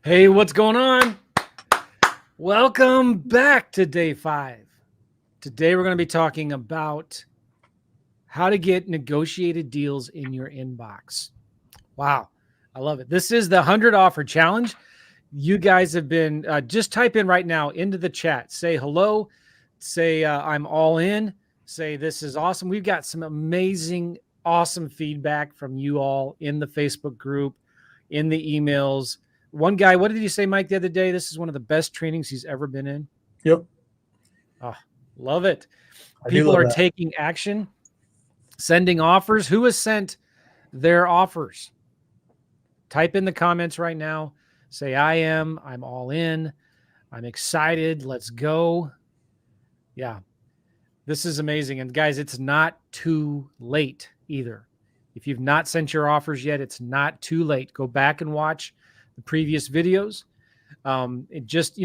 Hey, what's going on? Welcome back to day 5. Today we're going to be talking about how to get negotiated deals in your inbox. Wow, I love it. This is the 100 offer challenge. You guys have been just type in right now into the chat. Say hello, say I'm all in, say this is awesome. We've got some amazing, awesome feedback from you all in the Facebook group, in the emails. One guy, what did you say, Mike, the other day? This is one of the best trainings he's ever been in. Yep. Oh, love it. I do People love are that. taking action, sending offers. Who has sent their offers? Type in the comments right now. Say, I'm all in. I'm excited. Let's go. Yeah, this is amazing. And guys, it's not too late either. If you've not sent your offers yet, it's not too late. Go back and watch the previous videos. It just,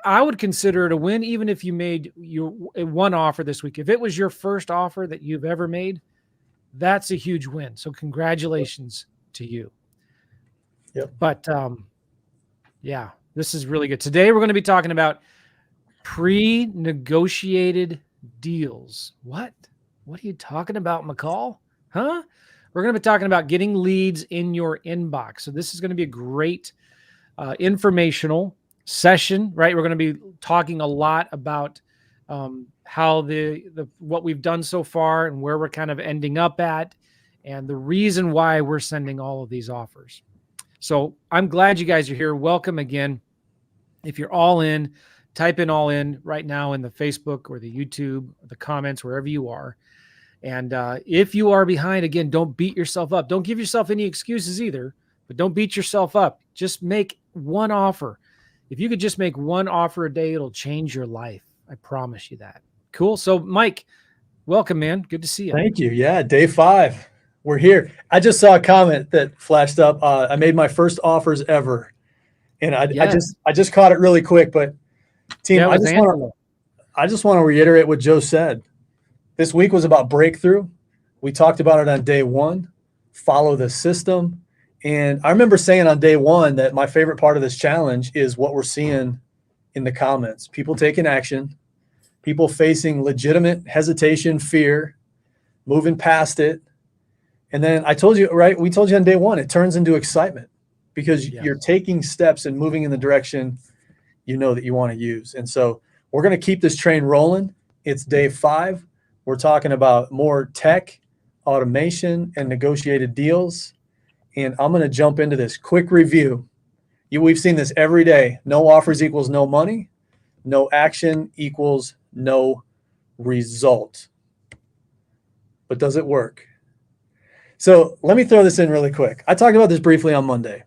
I would consider it a win, even if you made your one offer this week. If it was your first offer that you've ever made, that's a huge win. So congratulations to you. Yep. But yeah, this is really good. Today we're going to be talking about pre-negotiated deals. What are you talking about, McCall? Huh? We're going to be talking about getting leads in your inbox. So this is going to be a great informational session, right? We're going to be talking a lot about how the what we've done so far and where we're kind of ending up at, and the reason why we're sending all of these offers. So I'm glad you guys are here. Welcome again. If you're all in, type in all in right now in the Facebook or the YouTube, or the comments, wherever you are. And if you are behind, again, don't beat yourself up. Don't give yourself any excuses either, but don't beat yourself up. Just make one offer. If you could just make one offer a day, it'll change your life. I promise you that. Cool. So, Mike, welcome, man. Good to see you. Thank you. Yeah, day 5. We're here. I just saw a comment that flashed up. I made my first offers ever, and I just caught it really quick. But team, Yeah, I just want to reiterate what Joe said. This week was about breakthrough. We talked about it on day 1. Follow the system. And I remember saying on day 1 that my favorite part of this challenge is what we're seeing in the comments. People taking action, people facing legitimate hesitation, fear, moving past it. And then I told you, right? We told you on day 1, it turns into excitement because you're taking steps and moving in the direction you know that you want to use. And so we're going to keep this train rolling. It's day 5. We're talking about more tech, automation, and negotiated deals. And I'm going to jump into this quick review. We've seen this every day. No offers equals no money. No action equals no result. But does it work? So let me throw this in really quick. I talked about this briefly on Monday.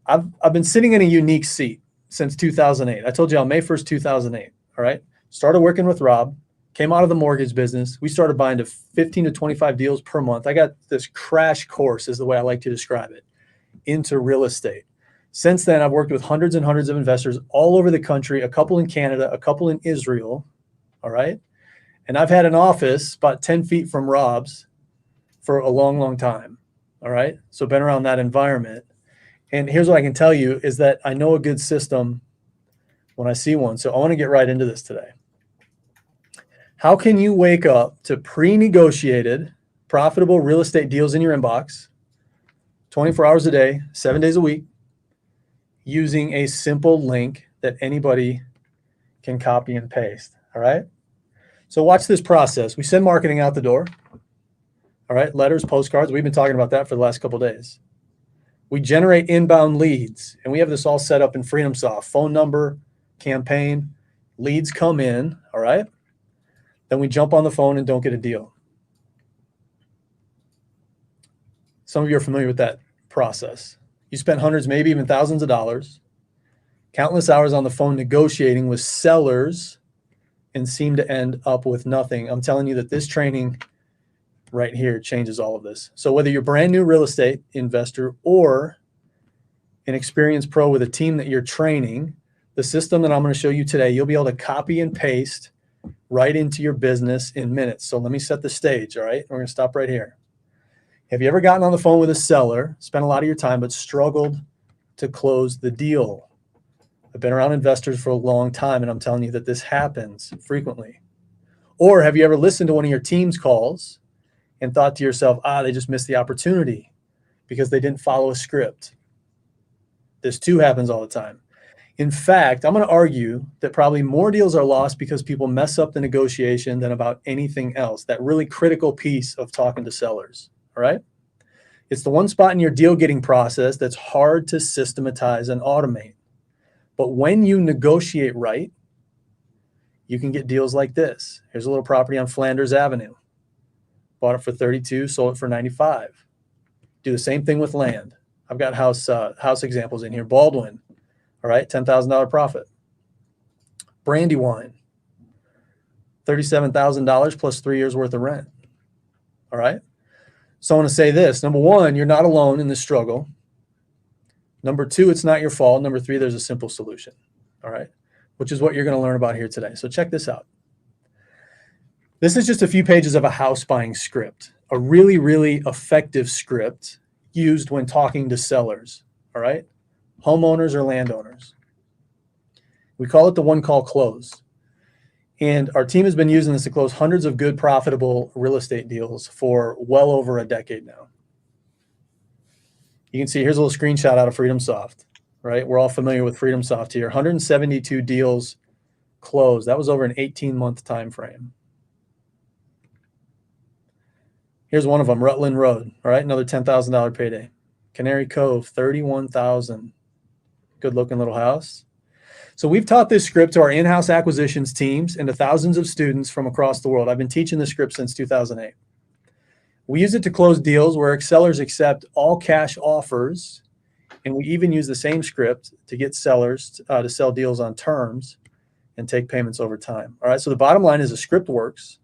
I've been sitting in a unique seat since 2008. I told you on May 1st, 2008. All right. Started working with Rob. Came out of the mortgage business. We started buying to 15 to 25 deals per month. I got this crash course, is the way I like to describe it, into real estate. Since then, I've worked with hundreds and hundreds of investors all over the country, a couple in Canada, a couple in Israel. All right. And I've had an office about 10 feet from Rob's for a long, long time. All right. So been around that environment. And here's what I can tell you is that I know a good system when I see one. So I want to get right into this today. How can you wake up to pre-negotiated, profitable real estate deals in your inbox 24 hours a day, 7 days a week, using a simple link that anybody can copy and paste? All right. So watch this process. We send marketing out the door. All right. Letters, postcards. We've been talking about that for the last couple of days. We generate inbound leads, and we have this all set up in FreedomSoft. Phone number, campaign, leads come in. All right. Then we jump on the phone and don't get a deal. Some of you are familiar with that process. You spent hundreds, maybe even thousands of dollars, countless hours on the phone negotiating with sellers, and seem to end up with nothing. I'm telling you that this training right here changes all of this. So whether you're a brand new real estate investor or an experienced pro with a team that you're training, the system that I'm going to show you today, you'll be able to copy and paste right into your business in minutes. So let me set the stage. All right. We're going to stop right here. Have you ever gotten on the phone with a seller, spent a lot of your time, but struggled to close the deal. I've been around investors for a long time, and I'm telling you that this happens frequently. Or have you ever listened to one of your team's calls and thought to yourself, they just missed the opportunity because they didn't follow a script? This too happens all the time. In fact, I'm going to argue that probably more deals are lost because people mess up the negotiation than about anything else, that really critical piece of talking to sellers, all right? It's the one spot in your deal getting process that's hard to systematize and automate. But when you negotiate right, you can get deals like this. Here's a little property on Flanders Avenue. Bought it for 32, sold it for 95. Do the same thing with land. I've got house examples in here. Baldwin, all right, $10,000 profit. Brandywine, $37,000 plus 3 years worth of rent. All right. So I want to say this. Number one, you're not alone in this struggle. Number two, it's not your fault. Number three, there's a simple solution. All right. Which is what you're going to learn about here today. So check this out. This is just a few pages of a house buying script, a really, really effective script used when talking to sellers. All right. Homeowners or landowners. We call it the one call close. And our team has been using this to close hundreds of good, profitable real estate deals for well over a decade now. You can see here's a little screenshot out of FreedomSoft, right? We're all familiar with FreedomSoft here. 172 deals closed. That was over an 18-month time frame. Here's one of them, Rutland Road, all right? Another $10,000 payday. Canary Cove, $31,000. Good-looking little house. So we've taught this script to our in-house acquisitions teams and to thousands of students from across the world. I've been teaching this script since 2008. We use it to close deals where sellers accept all cash offers, and we even use the same script to get sellers to sell deals on terms and take payments over time. All right, so the bottom line is the script works.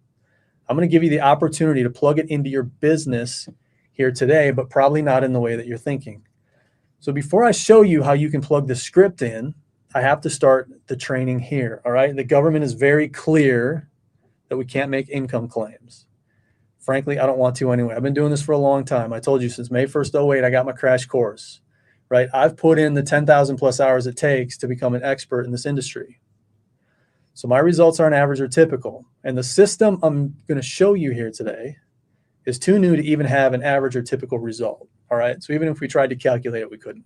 I'm going to give you the opportunity to plug it into your business here today, but probably not in the way that you're thinking. So before I show you how you can plug the script in, I have to start the training here, all right? The government is very clear that we can't make income claims. Frankly, I don't want to anyway. I've been doing this for a long time. I told you since May 1st, 08, I got my crash course, right? I've put in the 10,000 plus hours it takes to become an expert in this industry. So my results aren't average or typical. And the system I'm going to show you here today is too new to even have an average or typical result, all right? So even if we tried to calculate it, we couldn't.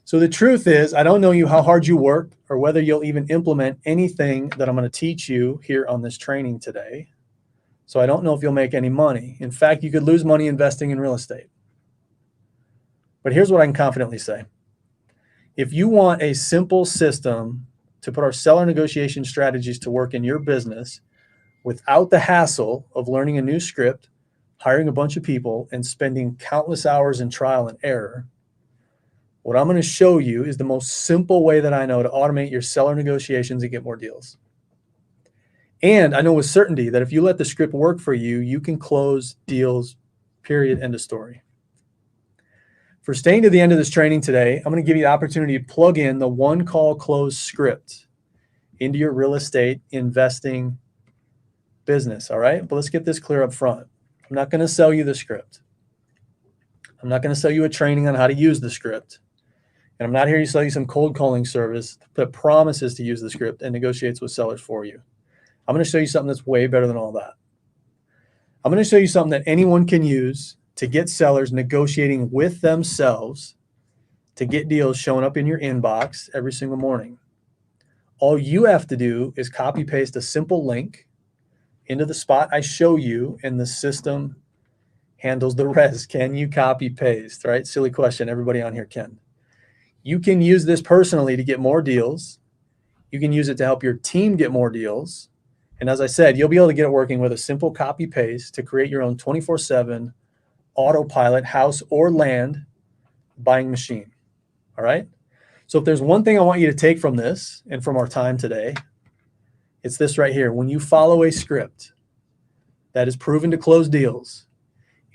So the truth is, I don't know you how hard you work or whether you'll even implement anything that I'm going to teach you here on this training today. So I don't know if you'll make any money. In fact, you could lose money investing in real estate. But here's what I can confidently say. If you want a simple system to put our seller negotiation strategies to work in your business without the hassle of learning a new script, hiring a bunch of people, and spending countless hours in trial and error, what I'm going to show you is the most simple way that I know to automate your seller negotiations and get more deals. And I know with certainty that if you let the script work for you, you can close deals, period, end of story. For staying to the end of this training today, I'm going to give you the opportunity to plug in the one call close script into your real estate investing business, all right? But let's get this clear up front. I'm not going to sell you the script. I'm not going to sell you a training on how to use the script. And I'm not here to sell you some cold calling service that promises to use the script and negotiates with sellers for you. I'm going to show you something that's way better than all that. I'm going to show you something that anyone can use to get sellers negotiating with themselves to get deals showing up in your inbox every single morning. All you have to do is copy paste a simple link into the spot I show you, and the system handles the rest. Can you copy paste, right? Silly question. Everybody on here can. You can use this personally to get more deals. You can use it to help your team get more deals. And as I said, you'll be able to get it working with a simple copy paste to create your own 24/7 autopilot house or land buying machine. All right. So if there's one thing I want you to take from this and from our time today, it's this right here. When you follow a script that is proven to close deals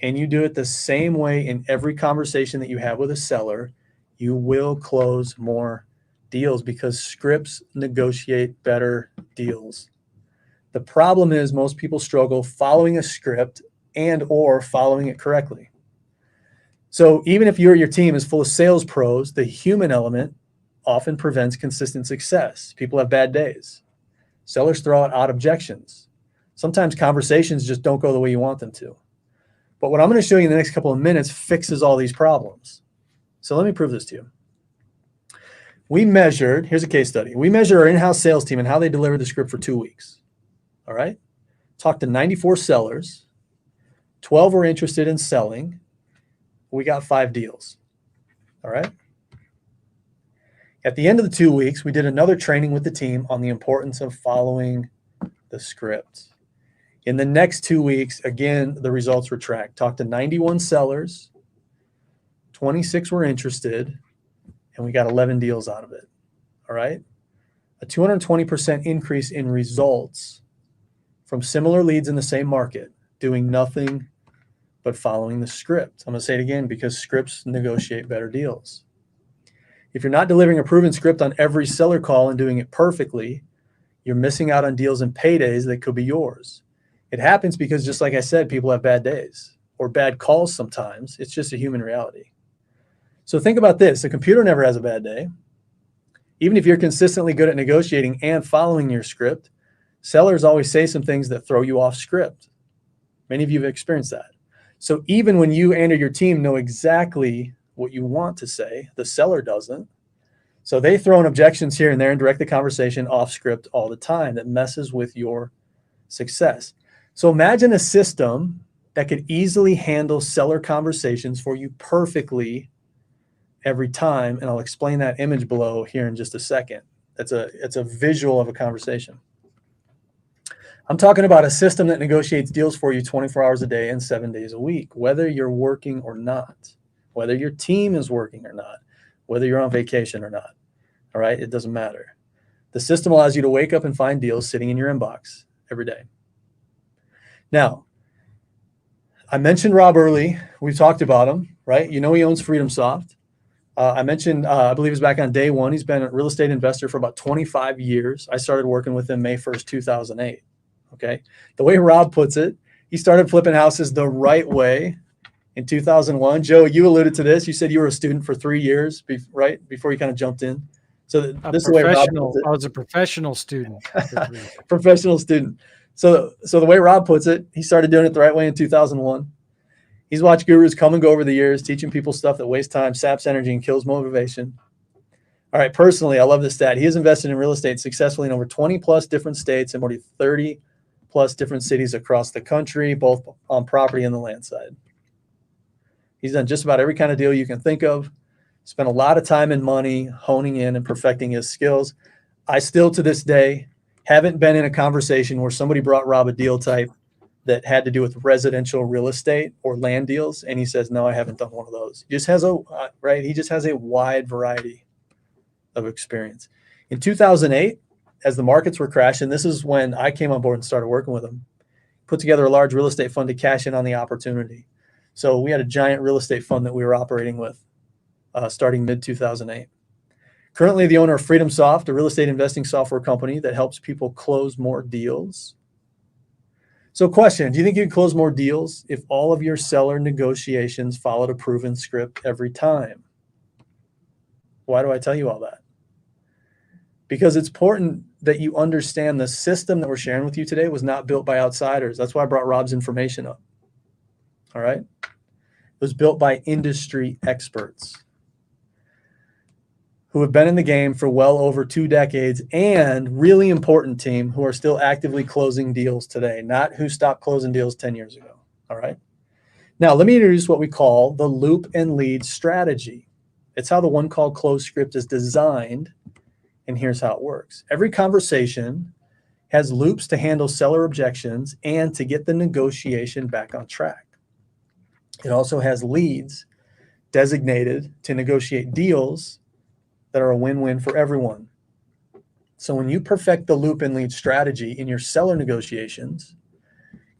and you do it the same way in every conversation that you have with a seller, you will close more deals because scripts negotiate better deals. The problem is most people struggle following a script and or following it correctly. So even if your team is full of sales pros, the human element often prevents consistent success. People have bad days. Sellers throw out odd objections. Sometimes conversations just don't go the way you want them to. But what I'm going to show you in the next couple of minutes fixes all these problems. So let me prove this to you. We measured, here's a case study. We measured our in-house sales team and how they delivered the script for 2 weeks. All right. Talked to 94 sellers. 12 were interested in selling. We got 5 deals. All right. At the end of the 2 weeks, we did another training with the team on the importance of following the script. In the next 2 weeks, again, the results were tracked. Talked to 91 sellers, 26 were interested, and we got 11 deals out of it. All right. A 220% increase in results from similar leads in the same market, doing nothing but following the script. I'm going to say it again because scripts negotiate better deals. If you're not delivering a proven script on every seller call and doing it perfectly, you're missing out on deals and paydays that could be yours. It happens because, just like I said, people have bad days or bad calls sometimes. It's just a human reality. So think about this. The computer never has a bad day. Even if you're consistently good at negotiating and following your script, sellers always say some things that throw you off script. Many of you have experienced that. So even when you and your team know exactly what you want to say, the seller doesn't. So they throw in objections here and there and direct the conversation off script all the time that messes with your success. So imagine a system that could easily handle seller conversations for you perfectly every time. And I'll explain that image below here in just a second. It's a visual of a conversation. I'm talking about a system that negotiates deals for you 24 hours a day and 7 days a week, whether you're working or not, whether your team is working or not, whether you're on vacation or not. All right. It doesn't matter. The system allows you to wake up and find deals sitting in your inbox every day. Now, I mentioned Rob early. We've talked about him, right? You know, he owns FreedomSoft. I mentioned, I believe it was back on day one. He's been a real estate investor for about 25 years. I started working with him May 1st, 2008. Okay. The way Rob puts it, he started flipping houses the right way in 2001. Joe, you alluded to this. You said you were a student for 3 years, right? Before you kind of jumped in. So this is the way Rob puts it. I was a professional student. Professional student. So the way Rob puts it, he started doing it the right way in 2001. He's watched gurus come and go over the years, teaching people stuff that wastes time, saps energy, and kills motivation. All right. Personally, I love this stat. He has invested in real estate successfully in over 20 plus different states and more than 30 plus different cities across the country, both on property and the land side. He's done just about every kind of deal you can think of, spent a lot of time and money honing in and perfecting his skills. I still, to this day, haven't been in a conversation where somebody brought Rob a deal type that had to do with residential real estate or land deals, and he says, no, I haven't done one of those. He just has he just has a wide variety of experience. In 2008, as the markets were crashing, this is when I came on board and started working with him. Put together a large real estate fund to cash in on the opportunity. So we had a giant real estate fund that we were operating with starting mid-2008. Currently the owner of FreedomSoft, a real estate investing software company that helps people close more deals. So question, do you think you can close more deals if all of your seller negotiations followed a proven script every time? Why do I tell you all that? Because it's important that you understand the system that we're sharing with you today was not built by outsiders. That's why I brought Rob's information up. All right. It was built by industry experts who have been in the game for well over 2 decades, and really important team who are still actively closing deals today, not who stopped closing deals 10 years ago. All right. Now, let me introduce what we call the loop and lead strategy. It's how the one call close script is designed. And here's how it works. Every conversation has loops to handle seller objections and to get the negotiation back on track. It also has leads designated to negotiate deals that are a win-win for everyone. So when you perfect the loop and lead strategy in your seller negotiations,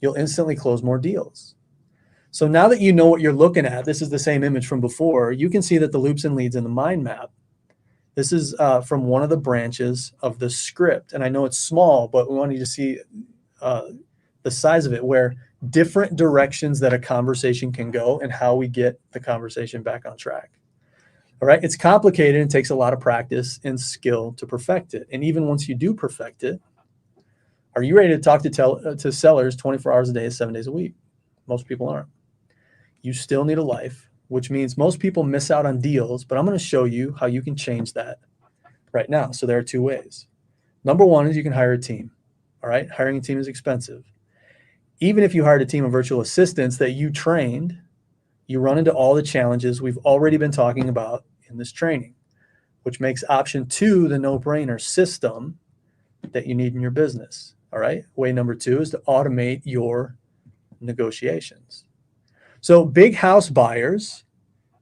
you'll instantly close more deals. So now that you know what you're looking at, this is the same image from before, you can see that the loops and leads in the mind map. This is from one of the branches of the script. And I know it's small, but we want you to see the size of it, where different directions that a conversation can go and how we get the conversation back on track. All right. It's complicated and takes a lot of practice and skill to perfect it. And even once you do perfect it, are you ready to talk to sellers 24 hours a day, 7 days a week? Most people aren't. You still need a life, which means most people miss out on deals, but I'm going to show you how you can change that right now. So there are two ways. Number one is you can hire a team. All right. Hiring a team is expensive. Even if you hired a team of virtual assistants that you trained, you run into all the challenges we've already been talking about in this training, which makes option two the no-brainer system that you need in your business. All right. Way number two is to automate your negotiations. So big house buyers,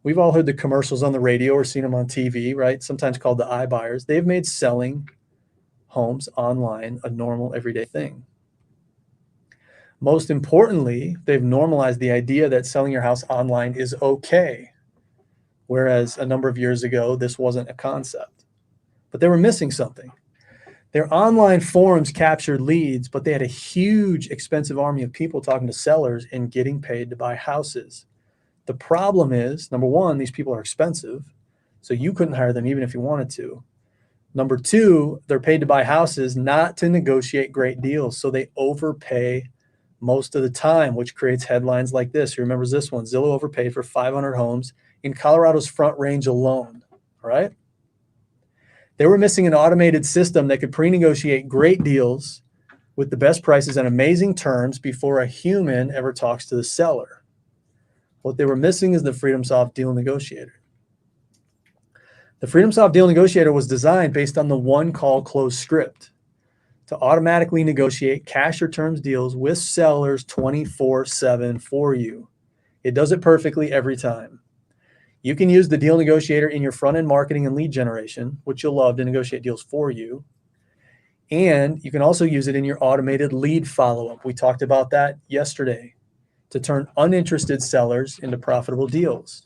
we've all heard the commercials on the radio or seen them on TV, right? Sometimes called the iBuyers. They've made selling homes online a normal everyday thing. Most importantly, they've normalized the idea that selling your house online is okay. Whereas a number of years ago, this wasn't a concept. But they were missing something. Their online forums captured leads, but they had a huge, expensive army of people talking to sellers and getting paid to buy houses. The problem is, number one, these people are expensive, so you couldn't hire them even if you wanted to. Number two, they're paid to buy houses, not to negotiate great deals, so they overpay most of the time, which creates headlines like this. Who remembers this one? Zillow overpaid for 500 homes in Colorado's Front Range alone, all right? They were missing an automated system that could pre-negotiate great deals with the best prices and amazing terms before a human ever talks to the seller. What they were missing is the FreedomSoft Deal Negotiator. The FreedomSoft Deal Negotiator was designed based on the one-call close script to automatically negotiate cash or terms deals with sellers 24/7 for you. It does it perfectly every time. You can use the Deal Negotiator in your front-end marketing and lead generation, which you'll love to negotiate deals for you. And you can also use it in your automated lead follow-up. We talked about that yesterday to turn uninterested sellers into profitable deals.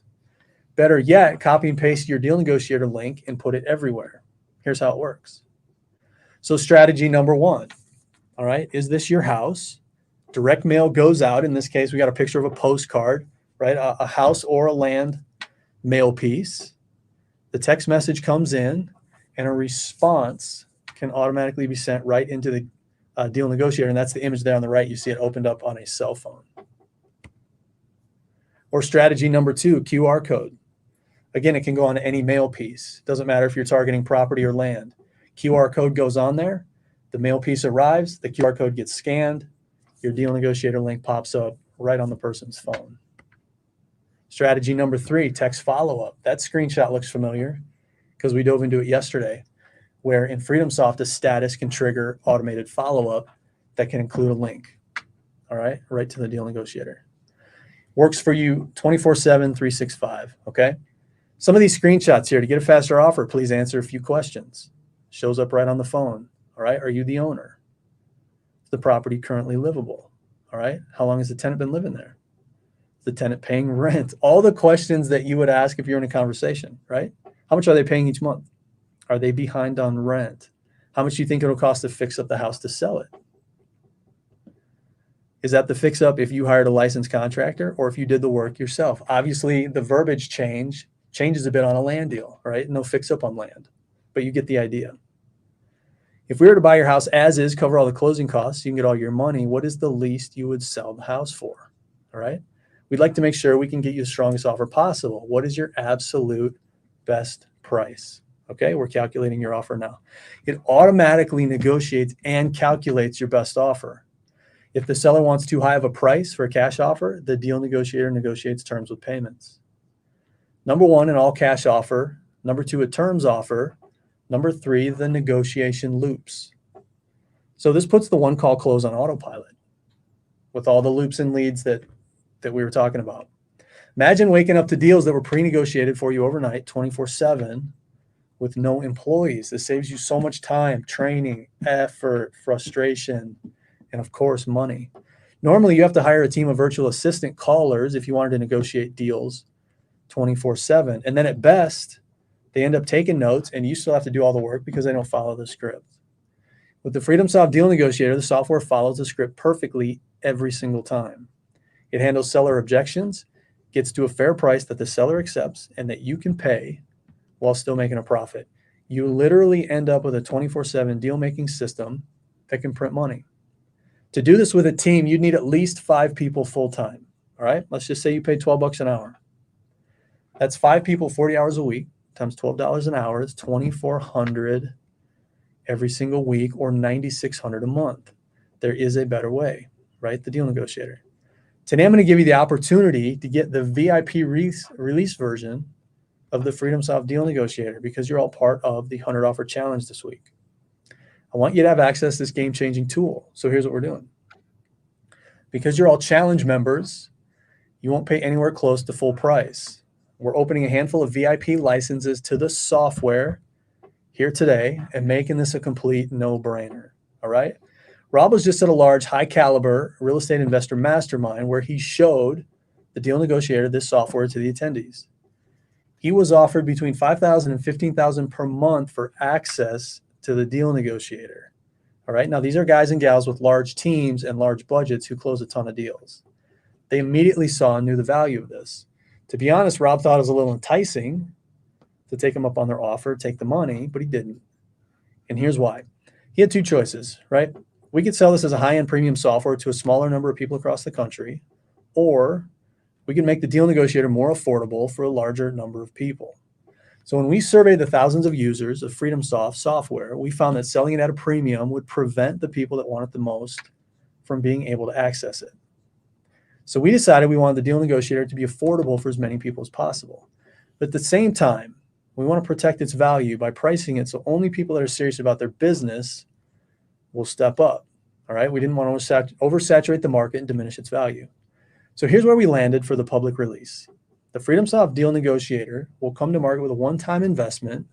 Better yet, copy and paste your Deal Negotiator link and put it everywhere. Here's how it works. So strategy number one, all right, is this your house? Direct mail goes out. In this case, we got a picture of a postcard, right? A house or a land mail piece. The text message comes in and a response can automatically be sent right into the Deal Negotiator. And that's the image there on the right. You see it opened up on a cell phone. Or strategy number two, QR code. Again, it can go on any mail piece. Doesn't matter if you're targeting property or land. QR code goes on there. The mail piece arrives. The QR code gets scanned. Your Deal Negotiator link pops up right on the person's phone. Strategy number three, text follow-up. That screenshot looks familiar because we dove into it yesterday, where in FreedomSoft, a status can trigger automated follow-up that can include a link, all right, right to the Deal Negotiator. Works for you 24/7, 365, okay? Some of these screenshots here, to get a faster offer, please answer a few questions. Shows up right on the phone, all right? Are you the owner? Is the property currently livable, all right? How long has the tenant been living there? Is the tenant paying rent? All the questions that you would ask if you're in a conversation, right? How much are they paying each month? Are they behind on rent? How much do you think it'll cost to fix up the house to sell it? Is that the fix up if you hired a licensed contractor or if you did the work yourself? Obviously, the verbiage changes a bit on a land deal, right? No fix up on land, but you get the idea. If we were to buy your house as is, cover all the closing costs, you can get all your money, what is the least you would sell the house for? All right. We'd like to make sure we can get you the strongest offer possible. What is your absolute best price? Okay, we're calculating your offer now. It automatically negotiates and calculates your best offer. If the seller wants too high of a price for a cash offer, the Deal Negotiator negotiates terms with payments. Number one, an all cash offer. Number two, a terms offer. Number three, the negotiation loops. So this puts the one call close on autopilot with all the loops and leads that we were talking about. Imagine waking up to deals that were pre-negotiated for you overnight, 24/7, with no employees. This saves you so much time, training, effort, frustration, and of course, money. Normally, you have to hire a team of virtual assistant callers if you wanted to negotiate deals 24/7. And then at best, they end up taking notes and you still have to do all the work because they don't follow the script. With the FreedomSoft Deal Negotiator, the software follows the script perfectly every single time. It handles seller objections, gets to a fair price that the seller accepts and that you can pay while still making a profit. You literally end up with a 24/7 deal-making system that can print money. To do this with a team, you'd need at least 5 people full-time. All right, let's just say you pay $12 an hour. That's 5 people, 40 hours a week, times $12 an hour. It's $2,400 every single week, or $9,600 a month. There is a better way, right? The Deal Negotiator. Today, I'm going to give you the opportunity to get the VIP release version of the FreedomSoft Deal Negotiator, because you're all part of the 100 Offer Challenge this week. I want you to have access to this game-changing tool. So here's what we're doing. Because you're all challenge members, you won't pay anywhere close to full price. We're opening a handful of VIP licenses to the software here today and making this a complete no-brainer. All right. Rob was just at a large, high-caliber real estate investor mastermind where he showed the Deal Negotiator, this software, to the attendees. He was offered between $5,000 and $15,000 per month for access to the Deal Negotiator. All right. Now, these are guys and gals with large teams and large budgets who close a ton of deals. They immediately saw and knew the value of this. To be honest, Rob thought it was a little enticing to take them up on their offer, take the money, but he didn't. And here's why. He had 2 choices, right? We could sell this as a high-end premium software to a smaller number of people across the country, or we could make the Deal Negotiator more affordable for a larger number of people. So when we surveyed the thousands of users of FreedomSoft software, we found that selling it at a premium would prevent the people that want it the most from being able to access it. So we decided we wanted the Deal Negotiator to be affordable for as many people as possible. But at the same time, we want to protect its value by pricing it so only people that are serious about their business will step up. All right. We didn't want to oversaturate the market and diminish its value. So here's where we landed for the public release. The FreedomSoft Deal Negotiator will come to market with a one-time investment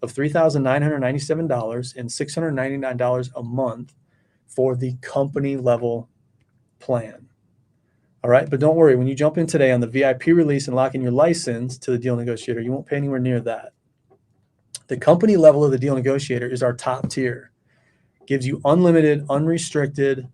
of $3,997 and $699 a month for the company level plan. All right. But don't worry, when you jump in today on the VIP release and lock in your license to the Deal Negotiator, you won't pay anywhere near that. The company level of the Deal Negotiator is our top tier. Gives you unlimited, unrestricted,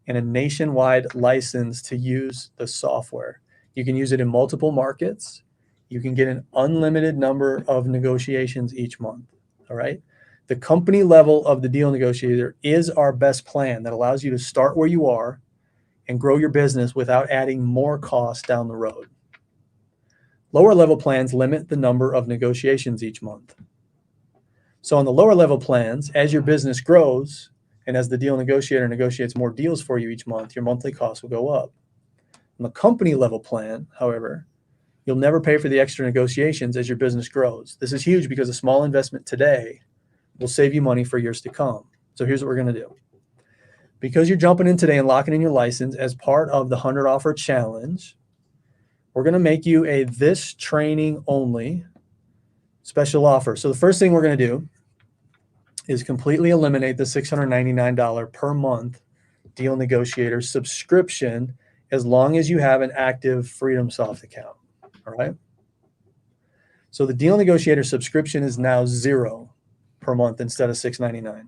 and a nationwide license to use the software. You can use it in multiple markets. You can get an unlimited number of negotiations each month. All right. The company level of the Deal Negotiator is our best plan that allows you to start where you are and grow your business without adding more costs down the road. Lower level plans limit the number of negotiations each month. So on the lower level plans, as your business grows and as the Deal Negotiator negotiates more deals for you each month, your monthly costs will go up. On the company level plan, however, you'll never pay for the extra negotiations as your business grows. This is huge because a small investment today will save you money for years to come. So here's what we're going to do. Because you're jumping in today and locking in your license as part of the 100 Offer Challenge, we're going to make you a this training only special offer. So the first thing we're going to do is completely eliminate the $699 per month Deal Negotiator subscription as long as you have an active FreedomSoft account. All right. So the Deal Negotiator subscription is now $0 per month instead of $699.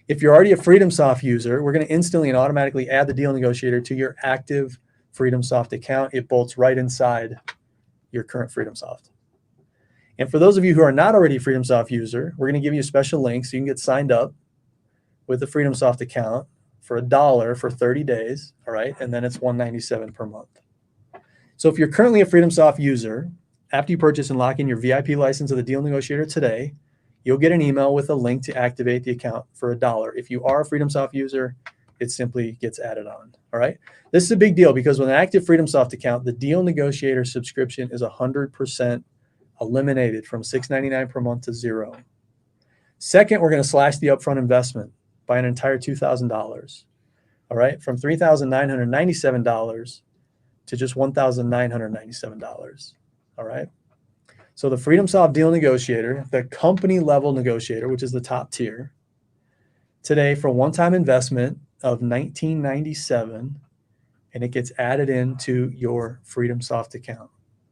If you're already a FreedomSoft user, we're going to instantly and automatically add the Deal Negotiator to your active FreedomSoft account. It bolts right inside your current FreedomSoft. And for those of you who are not already a FreedomSoft user, we're going to give you a special link so you can get signed up with the FreedomSoft account for $1 for 30 days. All right. And then it's $197 per month. So if you're currently a FreedomSoft user, after you purchase and lock in your VIP license of the Deal Negotiator today, you'll get an email with a link to activate the account for $1. If you are a FreedomSoft user, it simply gets added on. All right. This is a big deal because with an active FreedomSoft account, the Deal Negotiator subscription is 100% eliminated from $699 per month to $0. Second, we're going to slash the upfront investment by an entire $2,000. All right. From $3,997 to just $1,997. All right. So the FreedomSoft Deal Negotiator, the company level negotiator, which is the top tier, today for one-time investment of $19.97, and it gets added into your FreedomSoft account.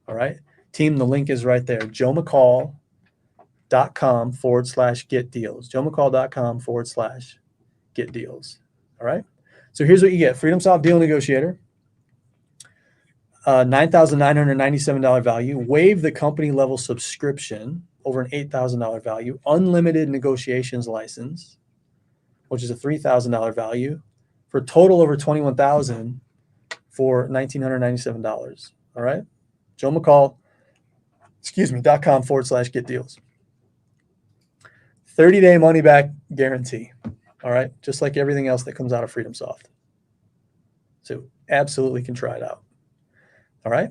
All right. Team, the link is right there. JoeMcCall.com/get deals. JoeMcCall.com/get get deals. All right. So here's what you get. FreedomSoft Deal Negotiator, $9,997 value, waive the company level subscription over an $8,000 value, unlimited negotiations license, which is a $3,000 value, for a total over $21,000 for $1,997. All right. Joe McCall, .com/get deals. 30-day money back guarantee. All right. Just like everything else that comes out of FreedomSoft. So absolutely can try it out. All right.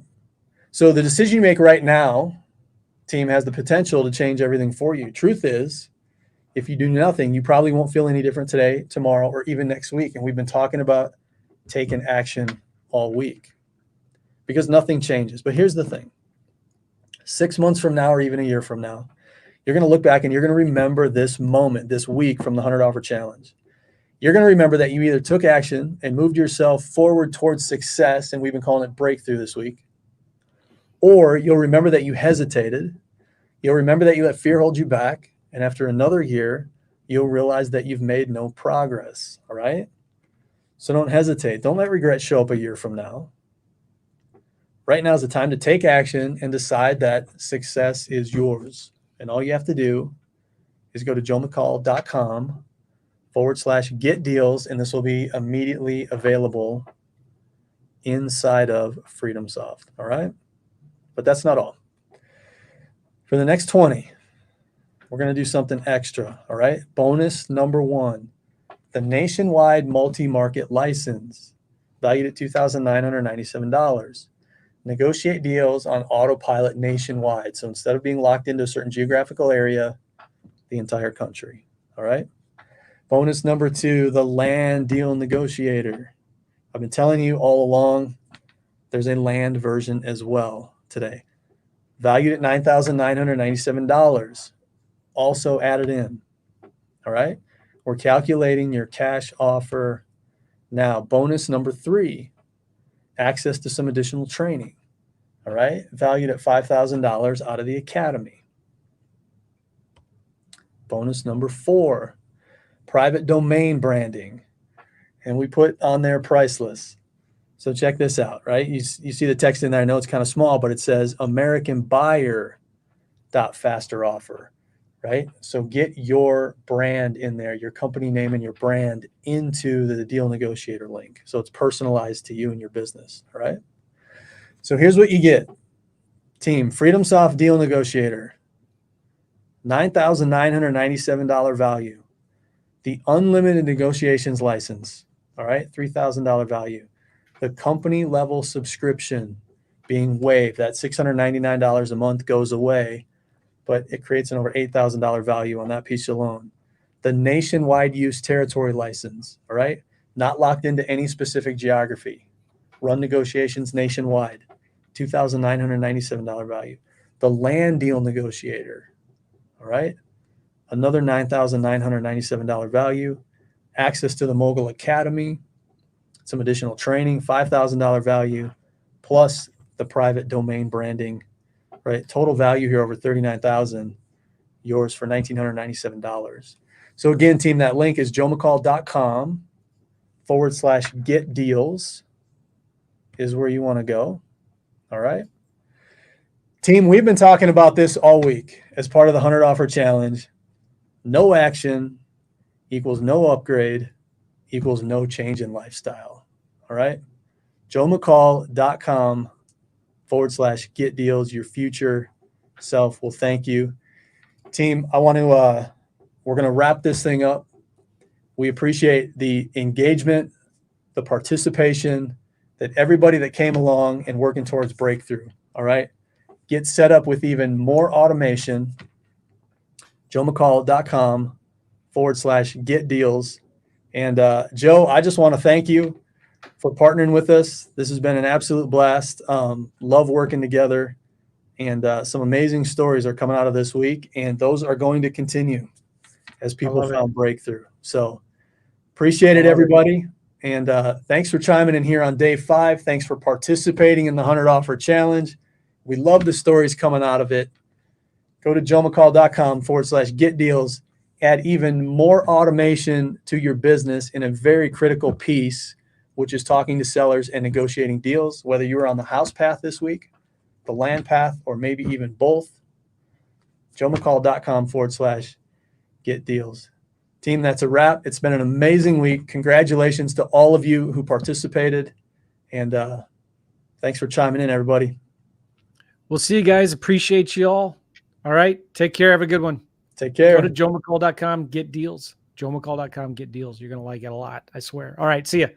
So the decision you make right now, team, has the potential to change everything for you. Truth is, if you do nothing, you probably won't feel any different today, tomorrow, or even next week. And we've been talking about taking action all week because nothing changes. But here's the thing. 6 months from now, or even a year from now, you're going to look back and you're going to remember this moment, this week from the 100 Offer Challenge. You're going to remember that you either took action and moved yourself forward towards success, and we've been calling it breakthrough this week, or you'll remember that you hesitated. You'll remember that you let fear hold you back. And after another year, you'll realize that you've made no progress. All right. So don't hesitate. Don't let regret show up a year from now. Right now is the time to take action and decide that success is yours. And all you have to do is go to joemccall.com/get deals. And this will be immediately available inside of FreedomSoft. All right. But that's not all. For the next 20, we're going to do something extra. All right. Bonus number 1, the nationwide multi-market license valued at $2,997. Negotiate deals on autopilot nationwide. So instead of being locked into a certain geographical area, the entire country. All right. Bonus number 2, the land deal negotiator. I've been telling you all along, there's a land version as well today. Valued at $9,997. Also added in. All right. We're calculating your cash offer now. Bonus number 3, access to some additional training. All right. Valued at $5,000 out of the academy. Bonus number 4, private domain branding. And we put on there priceless. So check this out, right? You see the text in there. I know it's kind of small, but it says American Buyer .faster offer, right? So get your brand in there, your company name and your brand into the deal negotiator link. So it's personalized to you and your business, all right? So here's what you get. Team, FreedomSoft Deal Negotiator, $9,997 value. The unlimited negotiations license, all right, $3,000 value. The company level subscription being waived, that $699 a month goes away, but it creates an over $8,000 value on that piece alone. The nationwide use territory license, all right, not locked into any specific geography. Run negotiations nationwide, $2,997 value. The land deal negotiator, all right, another $9,997 value. Access to the Mogul Academy, some additional training, $5,000 value, plus the private domain branding, right? Total value here over $39,000, yours for $1,997. So again, team, that link is joemccall.com/get deals is where you want to go. All right. Team, we've been talking about this all week as part of the 100 Offer Challenge. No action equals no upgrade equals no change in lifestyle. All right. joemccall.com/get deals. Your future self will thank you. Team, we're going to wrap this thing up. We appreciate the engagement, the participation, that everybody that came along and working towards breakthrough. All right. Get set up with even more automation. joemccall.com/get deals. And Joe, I just want to thank you for partnering with us. This has been an absolute blast. Love working together, and some amazing stories are coming out of this week, and those are going to continue as people found breakthrough. So appreciate it, everybody. And thanks for chiming in here on day 5. Thanks for participating in the 100 Offer Challenge. We love the stories coming out of it. Go to joemccall.com/get deals add even more automation to your business in a very critical piece, which is talking to sellers and negotiating deals, whether you were on the house path this week, the land path, or maybe even both. JoeMcCall.com/get deals. Team, that's a wrap. It's been an amazing week. Congratulations to all of you who participated. And thanks for chiming in, everybody. We'll see you guys. Appreciate you all. All right. Take care. Have a good one. Take care. Go to JoeMcCall.com, get deals. JoeMcCall.com, get deals. You're going to like it a lot. I swear. All right. See ya.